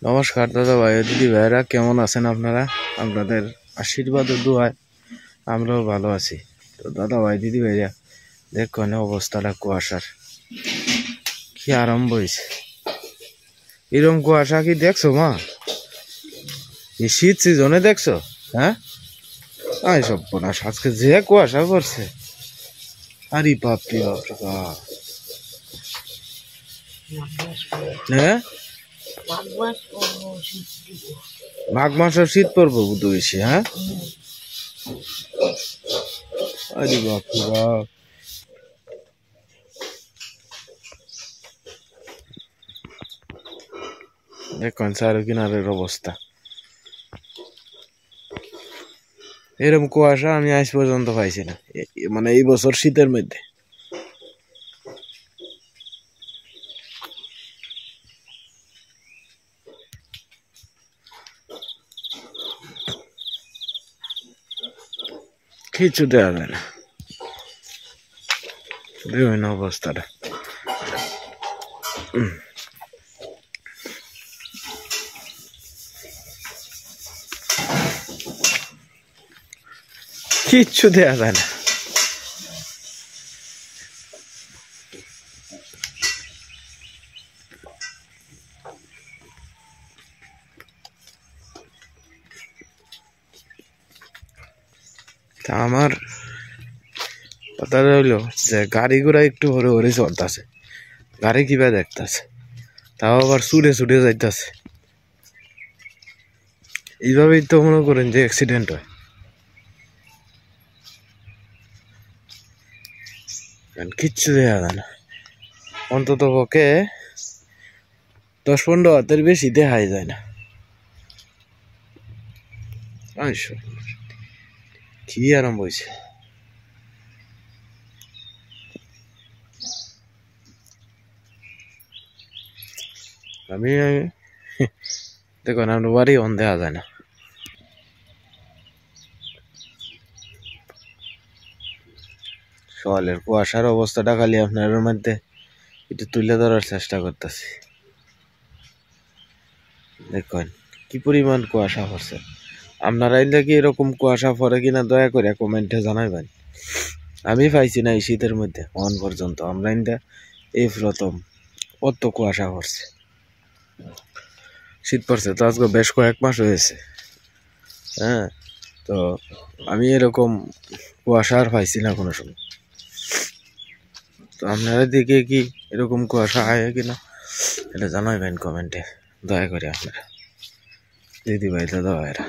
নমস্কার দাদা ভাই দিদি ভাইরা, কেমন আছেন আপনারা? আপনাদের আশীর্বাদ ও দোয়ায় আমরাও ভালো আছি। তো দাদা ভাই দিদি ভাইরা, দেখুন অবস্থাটা কুয়াশার কি আরম্ভ হয়েছে। এরকম কুয়াশা কি দেখছো মা? এই শীত সিজনে দেখছো? হ্যাঁ, সব বোনাস আজকে যে কুয়াশা করছে, আরে বাপরে বাপ। হ্যাঁ, মাঘ মাসে শীত পড়বো বুধ বেশি। হ্যাঁ, আরে বাপরে বাপ। দেখুন চার কিনারের অবস্থা, এরকম কুয়াশা আমি আজ পর্যন্ত পাইছি না, মানে এই বছর শীতের মধ্যে। কিছু দেওয়া যায় না, দেখুন অবস্থাটা। কিচ্ছু দেওয়া যায় না। তা আমার কথা হইলো যে গাড়ি ঘোড়া একটু হরে হরে চলতেছে, গাড়ি কিবা দেখতেছে, তাও আবার ছুটে ছুটে যাইতেছে। এইভাবেই তো মনে করেন যে অ্যাক্সিডেন্ট হয়। কিচ্ছু দেখা যায় না, অন্তত পক্ষে 10-15 হাতের বেশি দেখাই যায় না। কি আরম্ভ হয়েছে। আমি দেখুন আমার বাড়ি অন দেখা যায় না। সকালের কুয়াশার অবস্থাটা খালি আপনার মধ্যে একটু তুলে ধরার চেষ্টা করতেছি। দেখুন কি পরিমাণ কুয়াশা পড়ছে। আপনারা কি এরকম কুয়াশা পড়ে কিনা দয়া করে কমেন্টে জানাইবেন। আমি পাইছি না এই শীতের মধ্যে অন পর্যন্ত। আমরা এই প্রথম অত কুয়াশা পড়ছে, শীত পড়ছে তো আজকে বেশ কয়েক মাস হয়েছে। হ্যাঁ, তো আমি এরকম কুয়াশা আর পাইছি না কোনো সময়। তো আপনারা দিকে কি এরকম কুয়াশা আয় কিনা এটা জানাইবেন কমেন্টে দয়া করে আপনারা দিদি ভাই দাদা ভাইরা।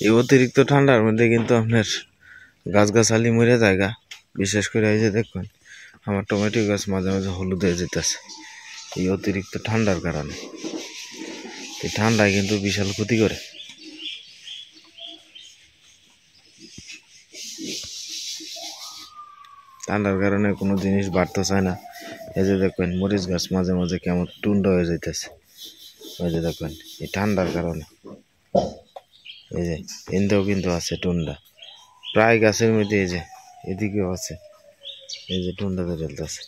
এই অতিরিক্ত ঠান্ডার মধ্যে কিন্তু আপনার গাছগাছালি মরে জায়গা, বিশেষ করে এই যে দেখুন আমার টমেটো গাছ মাঝে মাঝে হলুদ হয়ে যেতেছে এই অতিরিক্ত ঠান্ডার কারণে। এই ঠান্ডায় কিন্তু বিশাল ক্ষতি করে। ঠান্ডার কারণে কোনো জিনিস বাড়তে চায় না। এই যে দেখবেন মরিচ গাছ মাঝে মাঝে কেমন টুন্ড হয়ে যাইতেছে, ওই যে দেখবেন এই ঠান্ডার কারণে। এই যে ইন্দেও কিন্তু আছে টুন্ডা, প্রায় গাছের মধ্যে এই যে এদিকেও আছে, এই যে টুন্ডা ধরে আছে।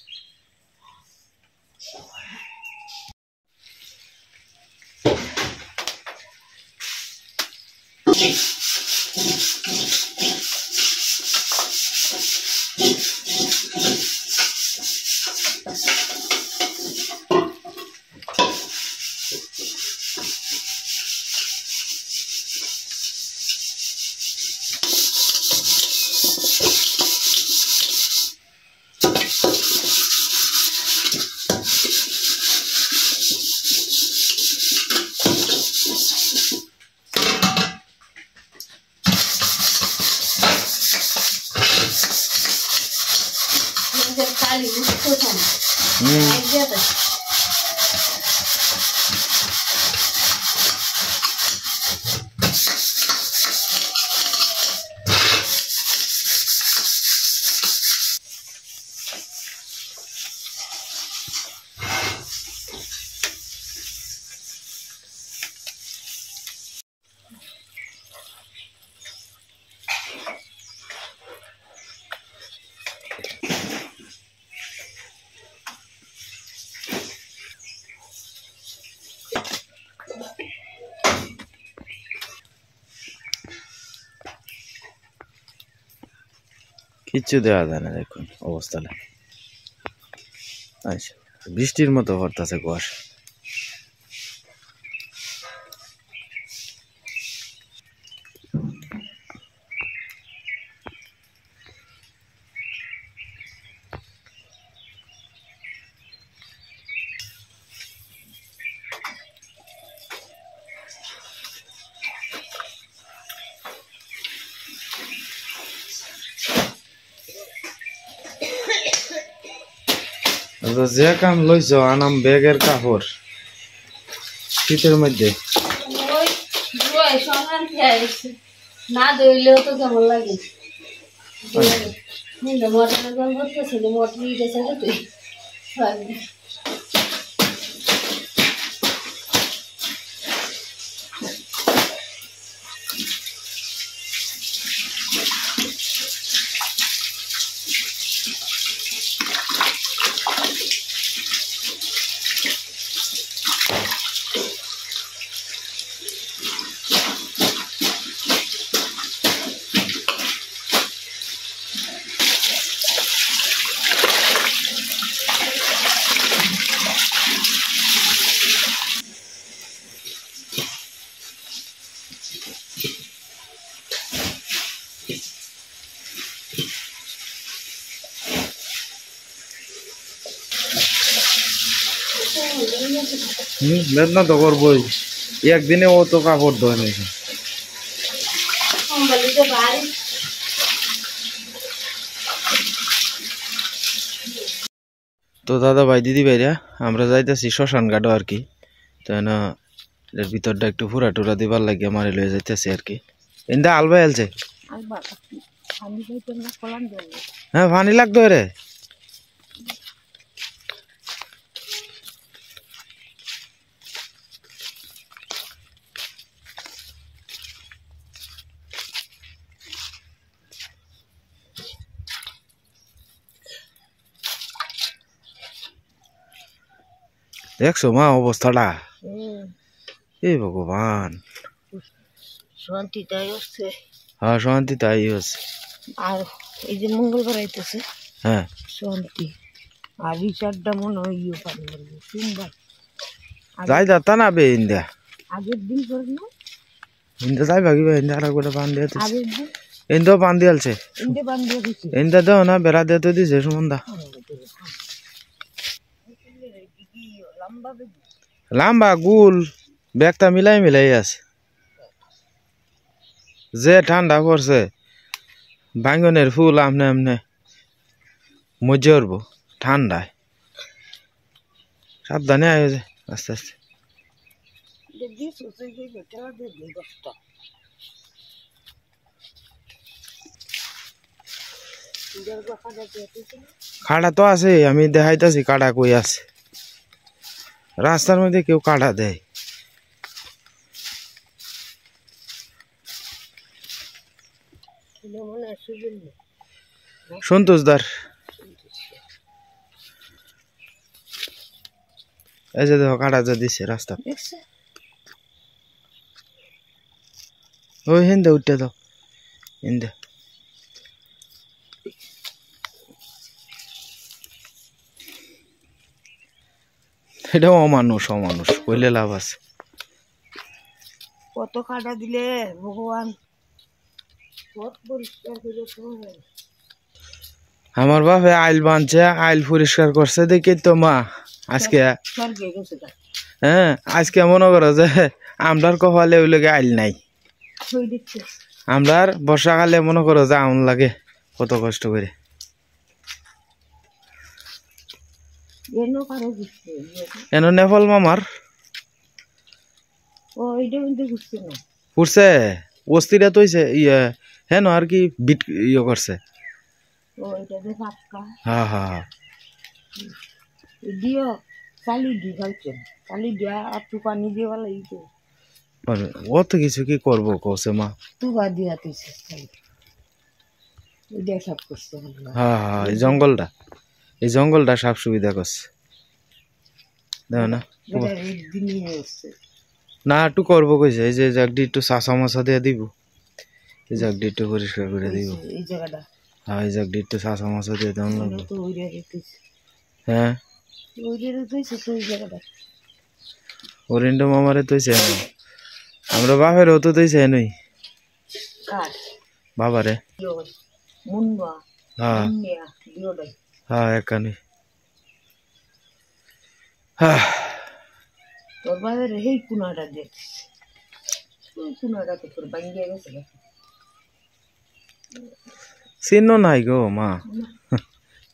কিচ্ছু দেওয়া যায় না, দেখুন অবস্থাটা। আচ্ছা, বৃষ্টির মতো পড়তেছে কুয়াশা। যে কাম লইছ আনাম ব্যাগের কাপড় শীতের মধ্যে না দইলেও তো কেমন লাগে। মটনের গল্প করতেছিল, মটন গেছে তুই বেদনা তো করবোই, একদিনে ও তো কাপড় ধোয় নিয়েছে। তো দাদা ভাই দিদি ভাইরা আমরা যাইতেছি শ্মশান ঘাটও আর কি। তো না এর ভিতরটা একটু ফুরা টুরা দিবার লাগে মারি লয়ে যাইতেছি আর কি। ইন্দা আলবাই আলছে, হ্যাঁ পানি লাগতো রে। দেখছো মা অবস্থাটা, এই ভগবান। শান্তি তাই হচ্ছে, হ্যাঁ শান্তি তাই হচ্ছে। আর এই যে মঙ্গলবার আইতেছে, হ্যাঁ শান্তি। আর রিচার্ডটা মনে হয় ইয়ে পারে সোমবার যাই যাতা না বে ইন্দা আগের দিন করে না, ইন্দা যাই ভাগিবা ইন্দা আর গোটা পান দিয়ে আগের দিন ইন্দা পান দিয়ালছে, ইন্দে বান দিয়ে দিছে, ইন্দা দাও না বেড়া দিয়ে তো দিছে সুমন্দা। লাম্বা গুল ব্যাগটা মিলাই মিলাই আছে, যে ঠান্ডা পড়ছে বাঙ্গনের ফুল আমনে আমনে মজে উঠবো ঠান্ডায়। সাবধানে আয় যে আস্তে আস্তে। কাটা তো আছে, আমি দেখাইতেছি কাটা কই আছে। রাস্তার মধ্যে কেউ কাটা দেয়, মনে সন্তোষদার এই যে দেখো কাটা যা দিছে রাস্তা ওই হিন্দে উঠতে দাও হিন্দে এটা অমানুষ কইলে লাভ আছে কত কাটা দিলে ভগবান কত পরিষ্কার করে তোমার আমার বাপে আইল বানছে আইল পরিষ্কার করছে দেখি তো মা আজকে স্বর্গে গেছে গা। হ্যাঁ আজকে মনে করো যে আমরার কপালে ওই লোকে আইল নাই ওই দেখছে আমরার বর্ষাকালে মনে করো যে আউন লাগে কত কষ্ট করে এনো কারো দিচ্ছে এন নেপাল মামার ও এইটা কিন্তু বুঝছে না পুরছে বস্তিটা তৈছে ইয়ে হেন আর কি বিট ইয়ে করছে ও এটা যে পাক্কা হ্যাঁ হ্যাঁ হ্যাঁ দিও চালি দি ফেলছেন চালি দিয়া আর তু পানি দিয়ে ভালো ইতো অত কিছু কি করবো কৌছে মা তু বা দিয়া তুইছে ওইটা সব করছে হ্যাঁ হ্যাঁ এই জঙ্গলটা সব সুবিধা করছে দেখো না এটা একদিনই হচ্ছে না একটু করবো কইছে এই যে জাগডি একটু চাষা মাছা দিয়ে দিব এই জাগডি একটু পরিষ্কার করে দিব এই জায়গাটা হ্যাঁ এই জাগডি একটু চাষা মাছা দিয়ে দেওয়া লাগবে তো ওইটা রেখেছে হ্যাঁ ওইটা রেখেছে তো ওই জায়গাটা ওরেন্ডো মামারে তৈছে আমরা বাপেরও তো তৈছে নই কাঠ বাবারে মুন্ডা হ্যাঁ মুন্ডিয়া দিওটাই হ্যাঁ একানি হ্যাঁ তোর বাবার এই কুনাটা দেখছিস ওই কুনাটা তো তোর ভাঙ্গিয়ে গেছে চিহ্ন নাই গো মা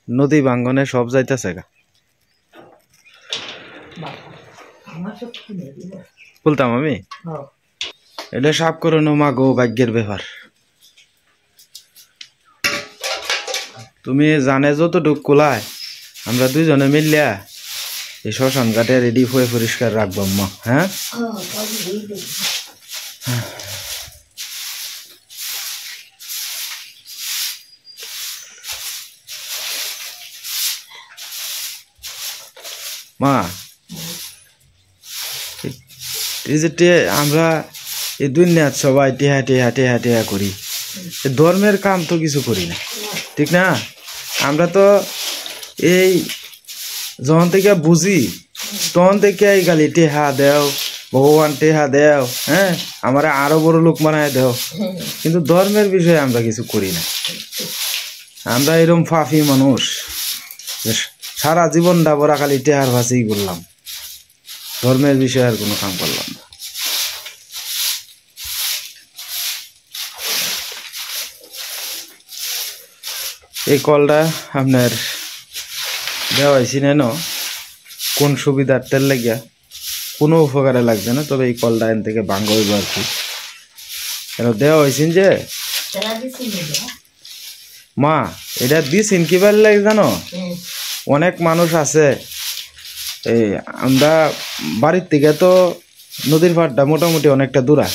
নদী ভাঙ্গনে সব যাইতেছে গা আমার সব কিনে দিল বলতাম আমি এটা সাফ করে নো মা গো ভাগ্যের ব্যাপার তুমি জানে যতটুক কোলায় আমরা দুইজনে মিললিয়া এই শ্মশান ঘাটে রেডি হয়ে পরিষ্কার রাখবো মা হ্যাঁ মা এই যে আমরা এই দুনিয়াত সবাই টেহা করি ধর্মের কাম তো কিছু করি না ঠিক না আমরা তো এই যখন থেকে বুঝি তখন থেকে এই গালি টেহা দেও ভগবান টেহা দেও হ্যাঁ আমরা আরো বড় লোক বানায় দেও কিন্তু ধর্মের বিষয়ে আমরা কিছু করি না আমরা এরকম ফাফি মানুষ সারা জীবনটা বড়া খালি টেহার ভাষেই করলাম ধর্মের বিষয়ে আর কোনো কাম করলাম না এই কলটা আপনার দেওয়া হয়েছি নেন কোন সুবিধার্থের লাগিয়া কোনো উপকারে লাগছে না তবে এই কলটা এন থেকে ভাঙ্গ হইব আর কি কেন দেওয়া হয়েছেন যে মা এটা দিছেন কিবার লাগে জানো অনেক মানুষ আছে এই আমরা বাড়ির থেকে তো নদীর পাড়টা মোটামুটি অনেকটা দূরা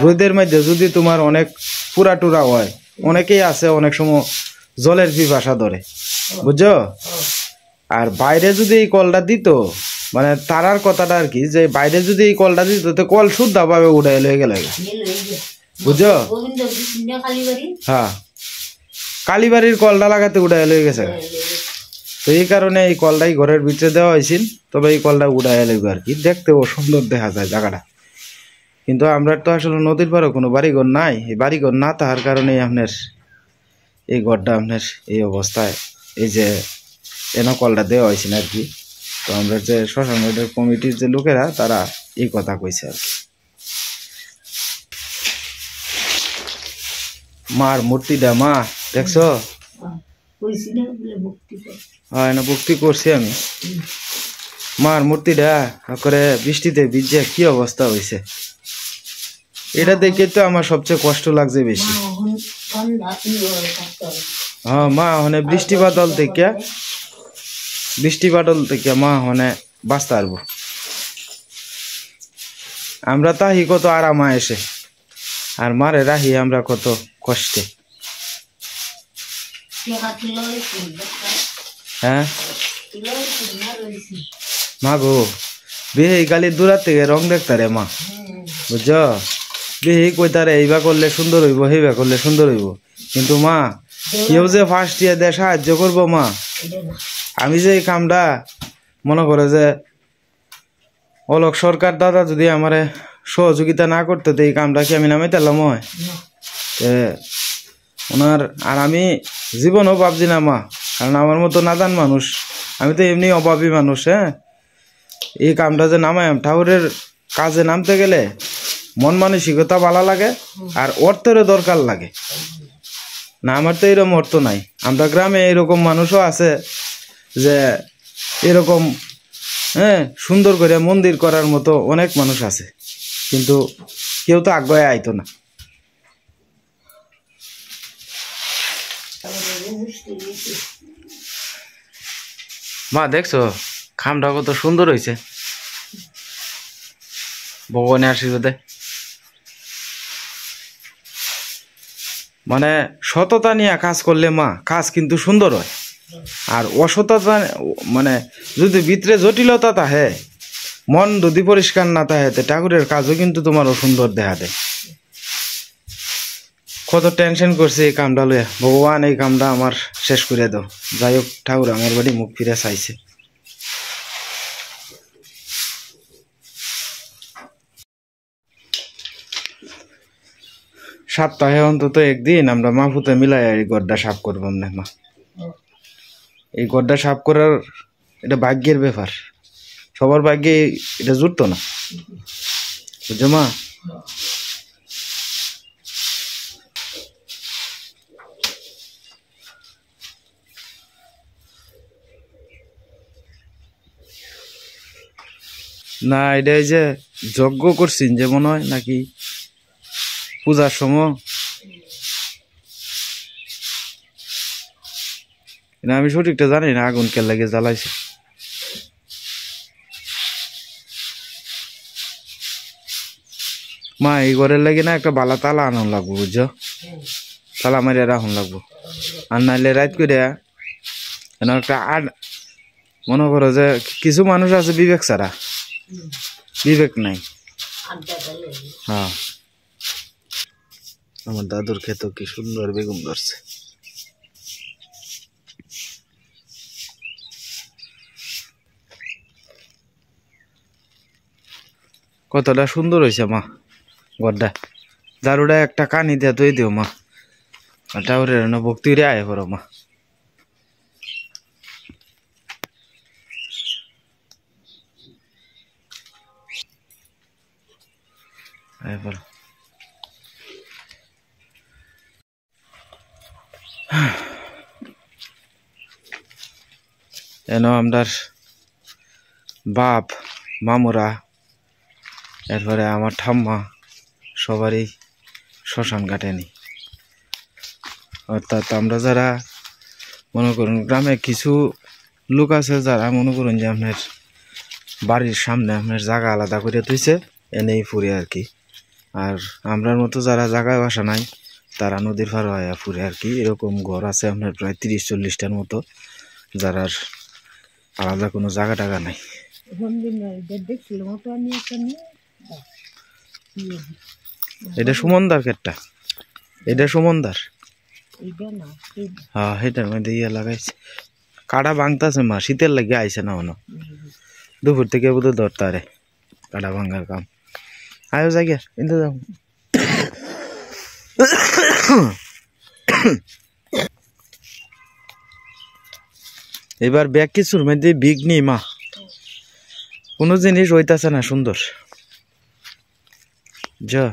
রোদের মধ্যে যদি তোমার অনেক পুরা টুরা হয় অনেকেই আছে অনেক সময় জলের পিপাসা ধরে বুঝছো আর বাইরে যদি এই কলটা দিত মানে তারার কথাটা আর কি যে বাইরে যদি এই কলটা দিত তো কল শুদ্ধ ভাবে উঠাই লয়ে গেল বুঝছো হ্যাঁ কালীবাড়ির কলটা লাগাতে উঠাই লয়ে গেছে তো এই কারণে এই কলটাই ঘরের ভিতরে দেওয়া হয়েছিল তবে এই কলটা উঠাই লাগবে আর কি দেখতেও সুন্দর দেখা যায় জায়গাটা কিন্তু আমরা তো আসলে নদীর পাড়ে কোনো বাড়িঘর নাই এই বাড়িঘর না থাকার কারণে আপনার এই ঘরটা আপনার এই অবস্থায় এই যে এনে কলটা দেওয়া হয়েছিল আর কি তো আমরা যে শ্মশান ঘাটের কমিটির যে লোকেরা তারা এই কথা কইছে আর কি মার মূর্তিটা মা দেখছো হ্যাঁ না ভক্তি করছি আমি মার মূর্তিটা করে বৃষ্টিতে ভিজে কি অবস্থা হয়েছে এটা দেখে তো আমার সবচেয়ে কষ্ট লাগছে বেশি হ্যাঁ মা ওখানে বৃষ্টি বাদল থেকে মা ওখানে বাঁচতে পারবো আমরা তাহি কত আরামা এসে আর মারে রাহি আমরা কত কষ্টে হ্যাঁ মা গো বিহে গালি দূরার থেকে রং দেখতারে মা বুঝছ বিহে কইতারে এইবা করলে সুন্দর হইব সেইবা করলে সুন্দর হইব কিন্তু মা কেউ যে ফার্স্ট ইয়ার দিয়ে সাহায্য করবো মা আমি যে এই কামটা মনে করে যে অলোক সরকার দাদা যদি আমারে সহযোগিতা না করতে তো এই কামটা কি আমি নামে তেলাম হয় ওনার আর আমি জীবনও ভাবছি না মা কারণ আমার মতো নাদান মানুষ আমি তো এমনি অভাবী মানুষ হ্যাঁ এই কামটা যে নামাই ঠাকুরের কাজে নামতে গেলে মন মানসিকতা ভালো লাগে আর অর্থেরও দরকার লাগে না আমার তো এরকম অর্থ নাই আমরা গ্রামে এরকম মানুষও আছে যে এরকম হ্যাঁ সুন্দর করে মন্দির করার মতো অনেক মানুষ আছে কিন্তু কেউ তো আগ্রহে আইতো না মা দেখছো খামটা কত সুন্দর হয়েছে ভগবানের আশীর্বাদে মানে সততা নিয়ে কাজ করলে মা কাজ কিন্তু সুন্দর হয় আর অসততা মানে যদি ভিতরে জটিলতা থাকে মন যদি পরিষ্কার না থাকে ঠাকুরের কাজও কিন্তু তোমারও সুন্দর দেখা দেয় কত টেনশন করছে এই কামটা লইয়া ভগবান এই কামটা আমার শেষ করে দাও যাই হোক ঠাকুর আমার বাড়ি মুখ ফিরে চাইছে সপ্তাহে অন্তত একদিন আমরা মাহফুতে মিলাই এই গড্ডা সাফ করবো না মা এই গড্ডা সাফ করার এটা ভাগ্যের ব্যাপার সবার ভাগ্যে এটা জুটতো না বুঝছো মা না এটা এই যে যজ্ঞ করছেন যে মনে হয় নাকি পূজার সময় না আমি সঠিকটা জানি না আগুন কে লাগে জ্বালাইছে মা এই ঘরের লাগে না একটা বালা তালা আনান লাগবো বুঝছো তালা মারিয়া রাখুন লাগবো আর নাইলে রাত করে একটা আর মনে করো যে কিছু মানুষ আছে বিবেক ছাড়া বিবেক নাই হ্যাঁ আমার দাদুর ক্ষেত কি সুন্দর বেগুন ধরছে কতটা সুন্দর হয়েছে মা গড্ডা দারুটা একটা কানি দিয়ে তুই দিও মা ঠাকুরের ভক্তি রে আয় করো মা এবার এনো আমরার বাপ মামুরা এরপরে আমার ঠাম্মা সবারই শ্মশান কাটেনি অর্থাৎ আমরা যারা মনে করুন গ্রামে কিছু লোক আছে যারা মনে করুন যে আপনার বাড়ির সামনে আপনার জায়গা আলাদা করে তুইছে এনেই ফুরে আর কি আর আমরার মতো যারা জায়গায় বাসা নাই তারা নদীর পার হয় ফুরে আর কি এরকম ঘর আছে আপনার প্রায় 30-40টার মতো যারা আলাদা কোনো জায়গা টাগা নাই এটা সুমনদার ক্ষেতটা এটা সুমনদার হ্যাঁ সেটার মধ্যে ইয়ে লাগাইছে কাটা ভাঙতেছে মা শীতের লাগে আইসে না অন্য দুপুর থেকে বোধ ধরতারে কাটা ভাঙার কাম আয়ো জায়গা কিন্তু যাও এবার ব্যাগ কিছুর মধ্যে বিগ নেই মা কোনো জিনিস হইতাছে না সুন্দর যা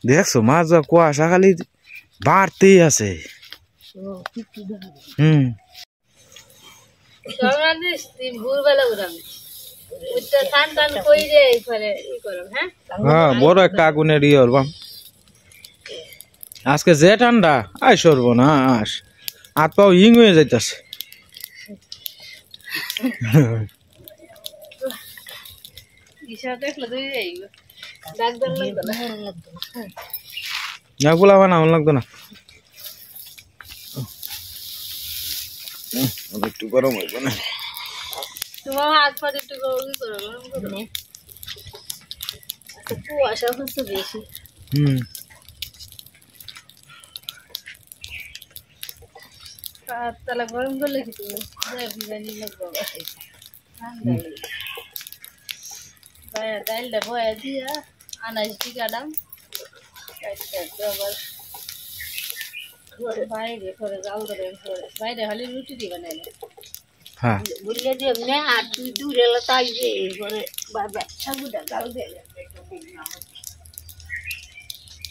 দেখছো মা যা কুয়াশা খালি বাড়তেই আছে হ্যাঁ বড় একটা আগুনের ইয়ে করবাম আজকে যে ঠান্ডা আই সর্বনাশ হাত পাও হিং হয়ে যাইতাছে না পোলা বানানো লাগতো না, একটু গরম হইব না। তোমার হাত পা একটু গরম করো না, কুয়াশা হচ্ছে বেশি। তাহলে গরম করলে কি তুমি বিরিয়ানি লাগবে, ডাইলটা বয়া দিয়া আনাজ টিকালাম, আবার বাইরে করে জাল ধরে বাইরে খালি রুটি দিয়ে বানাইলে বুঝলে যে এমনি আর তুই দূরে তাই যে করে ব্যবসা গুটা জাল দিয়ে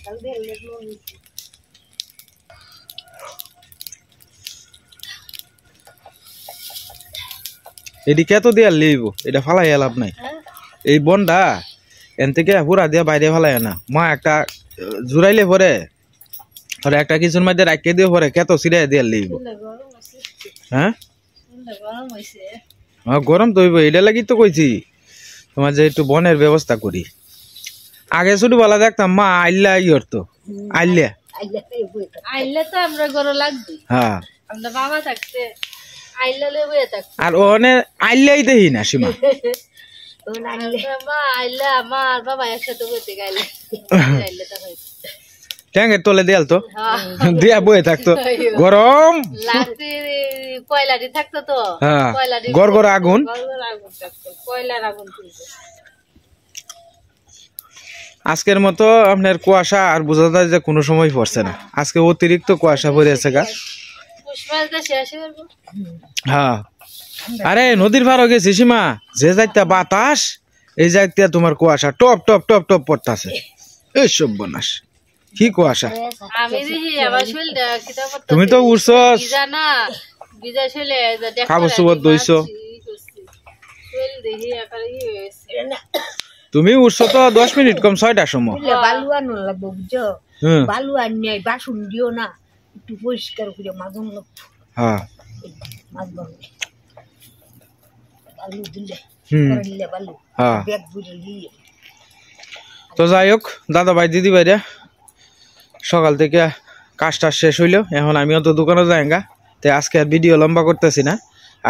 জাল দিয়ে এদিকে এত দিয়ে লিব, এটা ফালাই লাভ নাই। এই বনটা এন থেকে পুরা দিয়ে বাইরে ফালাই না, মা একটা জুড়াইলে পরে আর একটা কিছুর মধ্যে রাখিয়ে দিয়ে পরে কেত সিরাই দিয়ে লিব। হ্যাঁ গরম তো হইব, এটা লাগি তো কইছি তোমার যে একটু বনের ব্যবস্থা করি। আগে ছোটবেলা দেখতাম মা আইলা ইয়র তো আইলে আইলে তো আমরা গরম লাগবে। হ্যাঁ আমরা বাবা থাকতে আইলে বয়ে থাকতো, আর ওনে আইলাই দেখি না সীমা মা আইলে আমার বাবা একসাথে বইতে গাইলে আইলে তো ট্যাঙ্গের তলে দেয়াল তো দিয়া বয়ে থাকতো, গরম কয়লাটি থাকতো তো, গড়গড় আগুন থাকতো, কয়লার আগুন তুলতো। আজকের মতো আপনার কুয়াশা আর বোঝা যায় যে কোনো সময় পড়ছে না, আজকে অতিরিক্ত কুয়াশা পড়ে আছে গা। হ্যাঁ আরে নদীর পার গেছি সীমা, যে যাইতা বাতাস এই যাইতে তোমার কুয়াশা টপ টপ টপ টপ পড়তাছে, এই সব বনাস কি কুয়াশা। তুমি তো উঠছো খাবার সুবত দইছো, তুমি উঠছো তো 10 মিনিট কম 6টার সময়। বালু আনো লাগবো বুঝছো, বালু আনিয়ে বাসন দিও না, একটু পরিষ্কার করে মাজন লাগতো। হ্যাঁ মাছ বানলে বালু দিলে বালু ব্যাগ বুঝে দিয়ে। তো যাই হোক দাদা ভাই দিদি ভাইরা সকাল থেকে কাজটা শেষ হইলো, এখন আমিও তো দোকানে যাইগা, তাই আজকে আর ভিডিও লম্বা করতেছি না।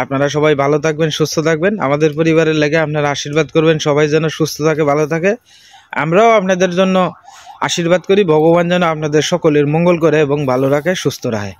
আপনারা সবাই ভালো থাকবেন, সুস্থ থাকবেন, আমাদের পরিবারের লাগে আপনারা আশীর্বাদ করবেন, সবাই যেন সুস্থ থাকে, ভালো থাকে। আমরাও আপনাদের জন্য আশীর্বাদ করি, ভগবান যেন আপনাদের সকলের মঙ্গল করে এবং ভালো রাখে, সুস্থ রাখে।